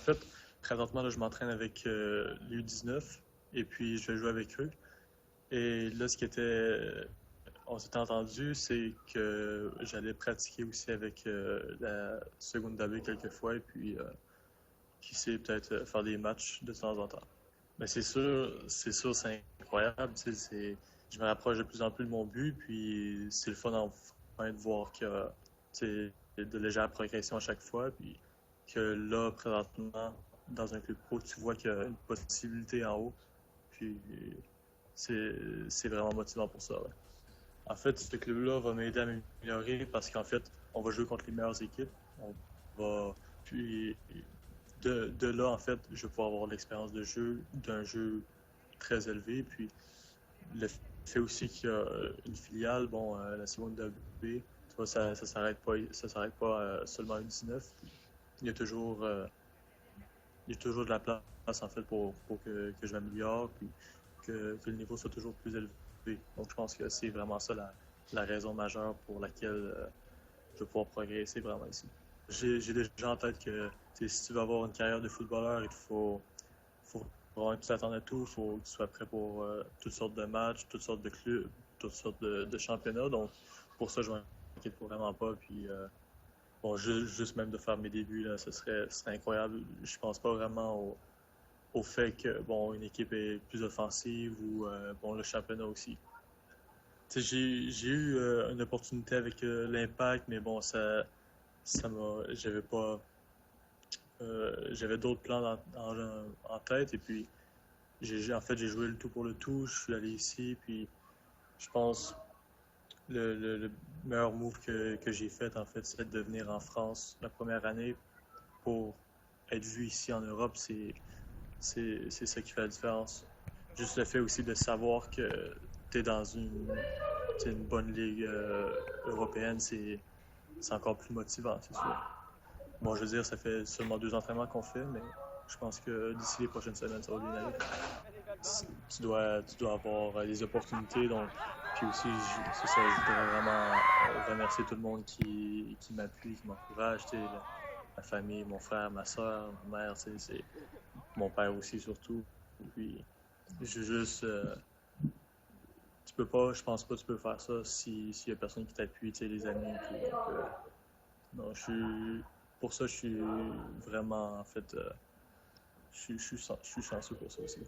fait, présentement, là, je m'entraîne avec les U19 et puis je vais jouer avec eux. Et là, on s'était entendu, c'est que j'allais pratiquer aussi avec la seconde AB quelques fois et puis qui sait peut-être faire des matchs de temps en temps. Mais c'est sûr, c'est incroyable. Je me rapproche de plus en plus de mon but, puis c'est le fun enfin de voir qu'il y a de légères progressions à chaque fois, puis que là, présentement, dans un club pro, tu vois qu'il y a une possibilité en haut, puis c'est vraiment motivant pour ça. Ouais. En fait, ce club-là va m'aider à m'améliorer parce qu'en fait, on va jouer contre les meilleures équipes. On va, puis de là, en fait, je vais pouvoir avoir l'expérience de jeu, d'un jeu très élevé. Puis le fait aussi qu'il y a une filiale, bon, la seconde B, tu vois, ça s'arrête pas seulement à 19. Il y a toujours, euh, il y a toujours de la place, en fait, pour que je m'améliore, puis que le niveau soit toujours plus élevé. Donc, je pense que c'est vraiment ça la raison majeure pour laquelle je vais pouvoir progresser vraiment ici. J'ai déjà en tête que si tu veux avoir une carrière de footballeur, faut vraiment que tu t'attendes à tout. Il faut que tu sois prêt pour toutes sortes de matchs, toutes sortes de clubs, toutes sortes de championnats. Donc, pour ça, je m'inquiète vraiment pas. Puis, bon, juste même de faire mes débuts, là, ce serait incroyable. Je pense pas vraiment au fait que, bon, une équipe est plus offensive ou, bon, le championnat aussi. J'ai eu une opportunité avec l'Impact, mais bon, j'avais pas, j'avais d'autres plans en tête et puis en fait j'ai joué le tout pour le tout. Je suis allé ici puis je pense le meilleur move que j'ai fait en fait c'est de venir en France la première année pour être vu ici en Europe. C'est ça qui fait la différence. Juste le fait aussi de savoir que tu es dans une bonne ligue européenne, c'est encore plus motivant, c'est sûr. Bon, je veux dire, ça fait seulement 2 entraînements qu'on fait, mais je pense que d'ici les prochaines semaines, ça va bien aller. Tu dois avoir des opportunités, donc, puis aussi, c'est ça, je voudrais vraiment remercier tout le monde qui m'appuie, qui m'encourage, tu sais, ma famille, mon frère, ma soeur, ma mère, tu sais, mon père aussi surtout. Puis, je juste, tu peux pas, je pense pas que tu peux faire ça s'il y a personne qui t'appuie, tu sais, les amis, puis, donc, non, pour ça, je suis vraiment, en fait, je suis chanceux pour ça aussi.